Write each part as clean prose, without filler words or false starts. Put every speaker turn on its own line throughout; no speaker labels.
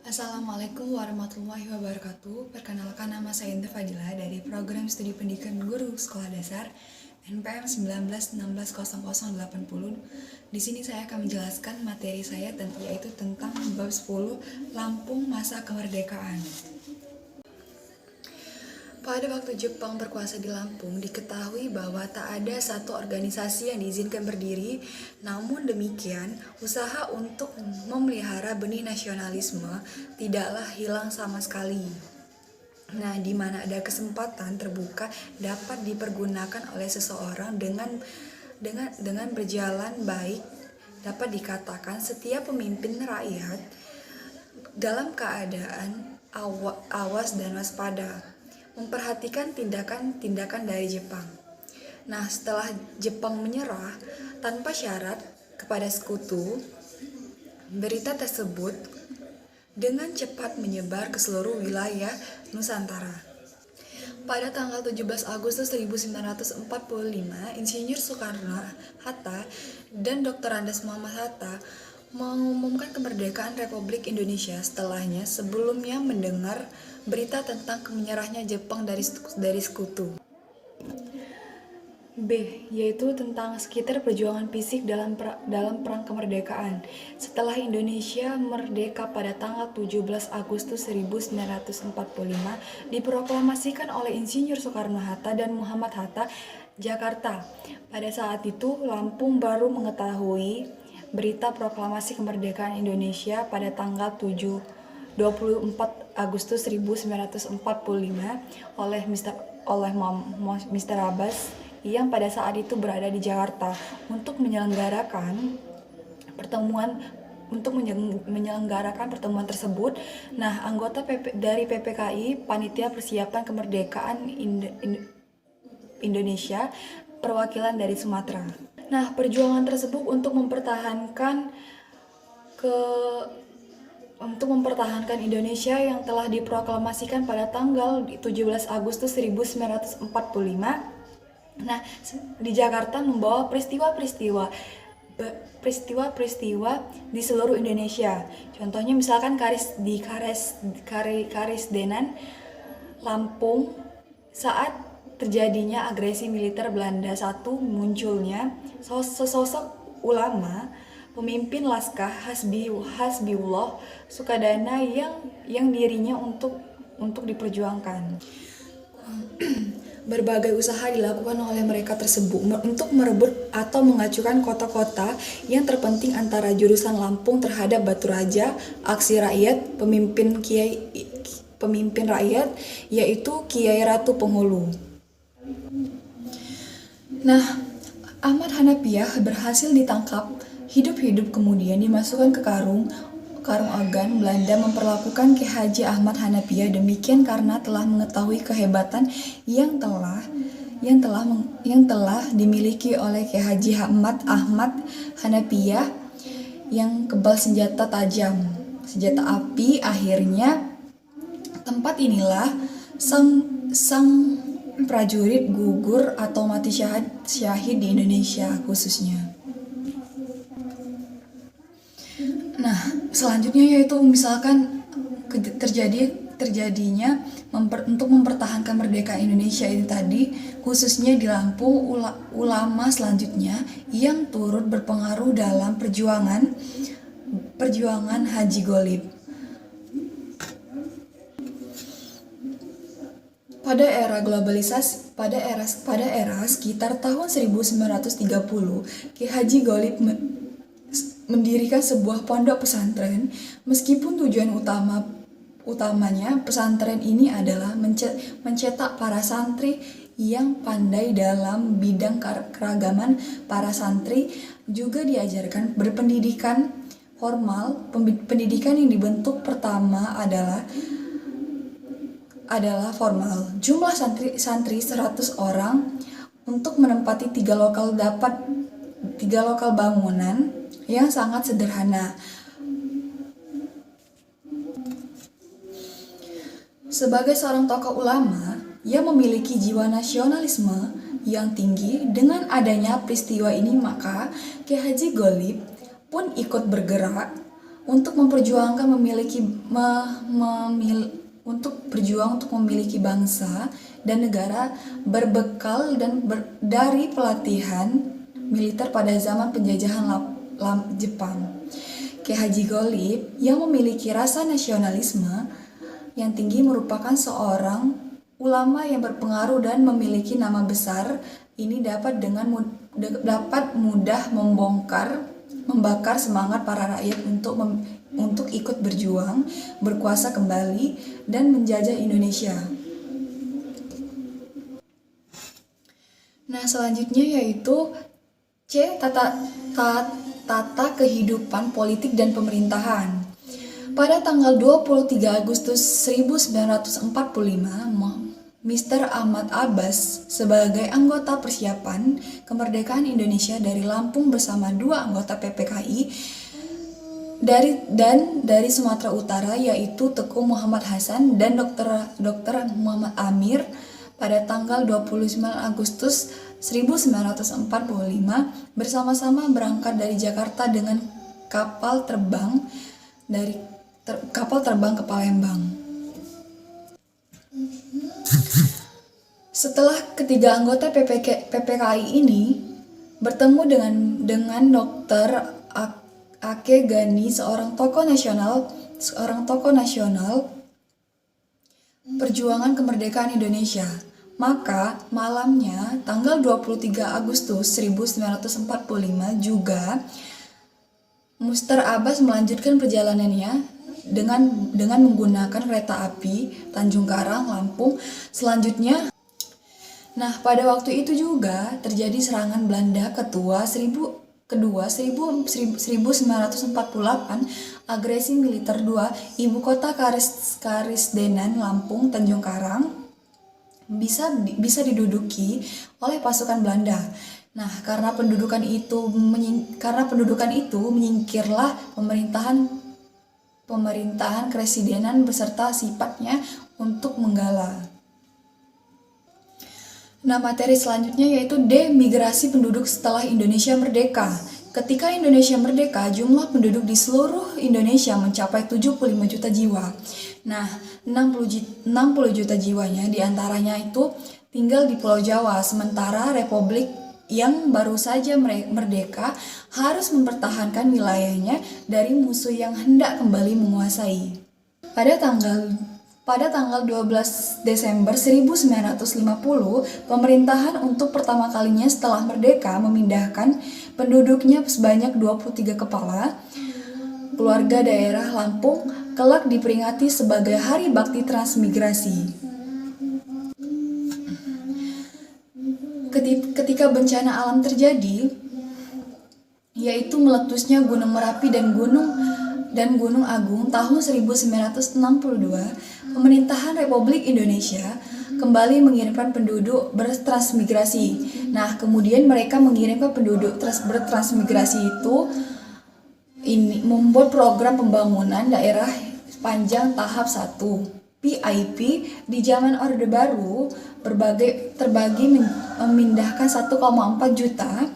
Assalamualaikum warahmatullahi wabarakatuh. Perkenalkan, nama saya Indah Fadila dari Program Studi Pendidikan Guru Sekolah Dasar NPM 19160080. Di sini saya akan menjelaskan materi saya yaitu tentang bab 10 Lampung Masa Kemerdekaan. Pada waktu Jepang berkuasa di Lampung, diketahui bahwa tak ada satu organisasi yang diizinkan berdiri. Namun demikian, usaha untuk memelihara benih nasionalisme tidaklah hilang sama sekali. Nah, di mana ada kesempatan terbuka dapat dipergunakan oleh seseorang dengan berjalan baik, dapat dikatakan setiap pemimpin rakyat dalam keadaan awas dan waspada, memperhatikan tindakan-tindakan dari Jepang. Nah, setelah Jepang menyerah tanpa syarat kepada sekutu, berita tersebut dengan cepat menyebar ke seluruh wilayah Nusantara. Pada tanggal 17 Agustus 1945, Insinyur Soekarno-Hatta dan Dr. Andes Muhammad Hatta mengumumkan kemerdekaan Republik Indonesia. Sebelumnya mendengar berita tentang menyerahnya Jepang dari sekutu. B. Yaitu tentang sekitar perjuangan fisik dalam perang kemerdekaan. Setelah Indonesia merdeka pada tanggal 17 Agustus 1945, diproklamasikan oleh Insinyur Soekarno-Hatta dan Muhammad Hatta, Jakarta. Pada saat itu, Lampung baru mengetahui berita proklamasi kemerdekaan Indonesia pada tanggal 24 Agustus 1945 oleh Mr. Abbas yang pada saat itu berada di Jakarta untuk menyelenggarakan pertemuan tersebut. Nah, anggota dari PPKI, Panitia Persiapan Kemerdekaan Indonesia, perwakilan dari Sumatera. Nah, perjuangan tersebut untuk mempertahankan Indonesia yang telah diproklamasikan pada tanggal 17 Agustus 1945. Nah, di Jakarta membawa peristiwa-peristiwa di seluruh Indonesia. Contohnya misalkan Karisdenan Lampung saat terjadinya agresi militer Belanda. Munculnya sesosok ulama, pemimpin Laskar Hasbiullah Sukadana yang dirinya untuk diperjuangkan. Berbagai usaha dilakukan oleh mereka tersebut untuk merebut atau mengacukan kota-kota yang terpenting antara jurusan Lampung terhadap Batu Raja. Aksi rakyat pemimpin rakyat yaitu Kiai Ratu Penghulu. Nah, Ahmad Hanafiah berhasil ditangkap hidup-hidup, kemudian dimasukkan ke karung agan. Belanda memperlakukan Ki Haji Ahmad Hanafiah demikian karena telah mengetahui kehebatan yang telah dimiliki oleh Ki Haji Ahmad Hanafiah yang kebal senjata tajam, senjata api. Akhirnya tempat inilah sang prajurit gugur atau mati syahid di Indonesia khususnya. Nah, selanjutnya yaitu misalkan terjadinya untuk mempertahankan merdeka Indonesia ini tadi, khususnya di Lampung, ulama selanjutnya yang turut berpengaruh dalam perjuangan Haji Golib. Pada era globalisasi, pada era sekitar tahun 1930, Ki Haji Golib mendirikan sebuah pondok pesantren. Meskipun tujuan utamanya pesantren ini adalah mencetak para santri yang pandai dalam bidang keragaman, para santri juga diajarkan berpendidikan formal. Pendidikan yang dibentuk pertama adalah formal. Jumlah santri 100 orang untuk menempati 3 lokal bangunan yang sangat sederhana. Sebagai seorang tokoh ulama yang memiliki jiwa nasionalisme yang tinggi, dengan adanya peristiwa ini maka Ki Haji Golib pun ikut bergerak untuk memperjuangkan untuk berjuang untuk memiliki bangsa dan negara berbekal dari pelatihan militer pada zaman penjajahan Jepang. Ki Haji Golib yang memiliki rasa nasionalisme yang tinggi merupakan seorang ulama yang berpengaruh dan memiliki nama besar. Ini dapat mudah membakar semangat para rakyat untuk ikut berjuang, berkuasa kembali, dan menjajah Indonesia. Nah, selanjutnya yaitu C. Tata kehidupan politik dan pemerintahan. Pada tanggal 23 Agustus 1945, Mr. Ahmad Abbas sebagai anggota persiapan kemerdekaan Indonesia dari Lampung bersama 2 anggota PPKI dari Sumatera Utara, yaitu Teku Muhammad Hasan dan Dr. Muhammad Amir, pada tanggal 29 Agustus 1945 bersama-sama berangkat dari Jakarta dengan kapal terbang ke Palembang. Setelah ketiga anggota PPKI ini bertemu dengan Dr. Ake Gani, seorang tokoh nasional perjuangan kemerdekaan Indonesia. Maka malamnya tanggal 23 Agustus 1945 juga Mr. Abbas melanjutkan perjalanannya dengan menggunakan kereta api Tanjung Karang, Lampung. Selanjutnya, pada waktu itu juga terjadi serangan Belanda kedua 1948, agresi militer 2, ibu kota Karisdenan, Lampung, Tanjung Karang bisa diduduki oleh pasukan Belanda. Karena pendudukan itu menyingkirlah pemerintahan Karesidenan beserta sifatnya untuk menggala. Materi selanjutnya yaitu D. Migrasi penduduk setelah Indonesia merdeka. Ketika Indonesia merdeka, jumlah penduduk di seluruh Indonesia mencapai 75 juta jiwa. 60 juta jiwanya diantaranya itu tinggal di Pulau Jawa, sementara Republik yang baru saja merdeka harus mempertahankan wilayahnya dari musuh yang hendak kembali menguasai. Pada tanggal 12 Desember 1950, pemerintahan untuk pertama kalinya setelah merdeka memindahkan penduduknya sebanyak 23 kepala keluarga daerah Lampung, kelak diperingati sebagai Hari Bakti Transmigrasi. Ketika bencana alam terjadi, yaitu meletusnya Gunung Merapi dan Gunung Agung tahun 1962, pemerintahan Republik Indonesia kembali mengirimkan penduduk bertransmigrasi. Kemudian mereka mengirimkan penduduk bertransmigrasi itu membuat program pembangunan daerah sepanjang tahap 1 PIP di zaman Orde Baru terbagi memindahkan 1,4 juta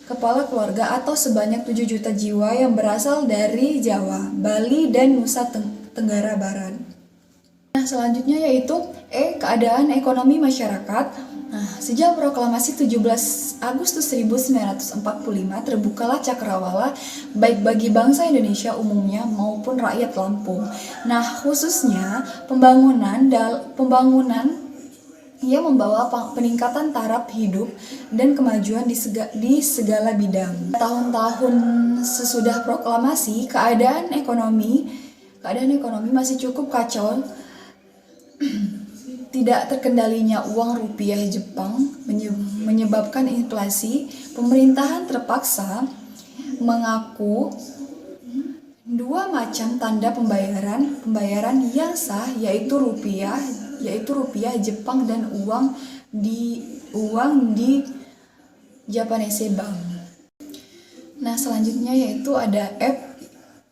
kepala keluarga atau sebanyak 7 juta jiwa yang berasal dari Jawa, Bali, dan Nusa Tenggara Barat. Selanjutnya yaitu keadaan ekonomi masyarakat. Sejak proklamasi 17 Agustus 1945 terbukalah cakrawala baik bagi bangsa Indonesia umumnya maupun rakyat Lampung. Khususnya pembangunan yang membawa peningkatan taraf hidup dan kemajuan di segala bidang. Tahun-tahun sesudah proklamasi, keadaan ekonomi masih cukup kacau. Tidak terkendalinya uang rupiah Jepang menyebabkan inflasi. Pemerintahan terpaksa mengaku 2 macam tanda pembayaran yang sah, yaitu rupiah Jepang dan uang di Japanese Bank. Selanjutnya yaitu ada F,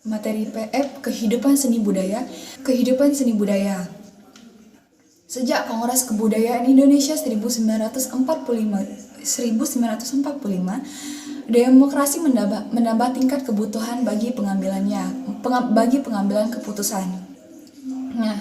materi PF, kehidupan seni budaya. Sejak Kongres Kebudayaan Indonesia 1945 Demokrasi menambah tingkat kebutuhan bagi pengambilan keputusan. Nah,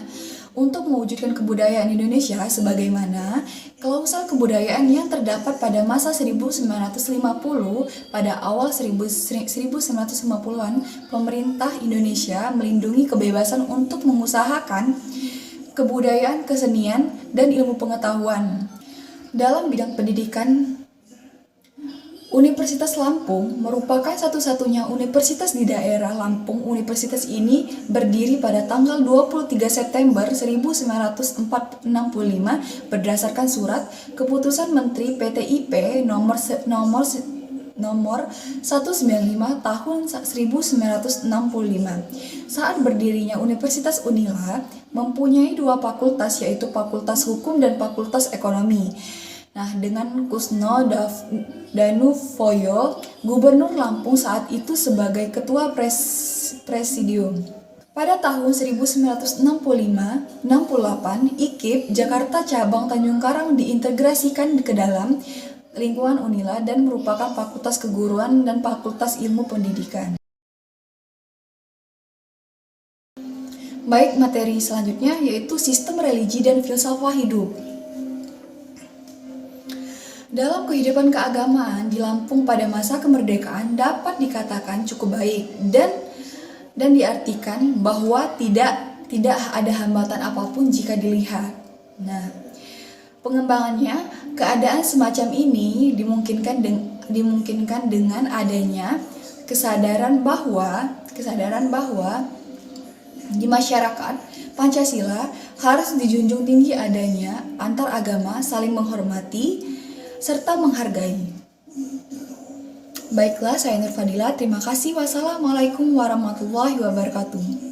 untuk mewujudkan kebudayaan Indonesia sebagaimana klausel kebudayaan yang terdapat pada masa 1950, pada awal 1950-an, pemerintah Indonesia melindungi kebebasan untuk mengusahakan kebudayaan, kesenian, dan ilmu pengetahuan. Dalam bidang pendidikan, Universitas Lampung merupakan satu-satunya universitas di daerah Lampung. Universitas ini berdiri pada tanggal 23 September 1965 berdasarkan surat keputusan Menteri PTIP nomor 195 tahun 1965. Saat berdirinya Universitas Unila mempunyai dua fakultas, yaitu Fakultas Hukum dan Fakultas Ekonomi. Nah, dengan Kusno Danuvoyo, Gubernur Lampung saat itu sebagai Ketua Presidium. Pada tahun 1965-68, IKIP Jakarta Cabang Tanjung Karang diintegrasikan ke dalam lingkungan Unila dan merupakan Fakultas Keguruan dan Fakultas Ilmu Pendidikan. Baik, materi selanjutnya yaitu sistem religi dan filsafat hidup. Dalam kehidupan keagamaan di Lampung pada masa kemerdekaan dapat dikatakan cukup baik dan diartikan bahwa tidak ada hambatan apapun jika dilihat. Nah, pengembangannya, keadaan semacam ini dimungkinkan dengan adanya kesadaran bahwa di masyarakat Pancasila harus dijunjung tinggi adanya antar agama saling menghormati serta menghargai. Baiklah, saya Nur Fadila. Terima kasih. Wassalamualaikum warahmatullahi wabarakatuh.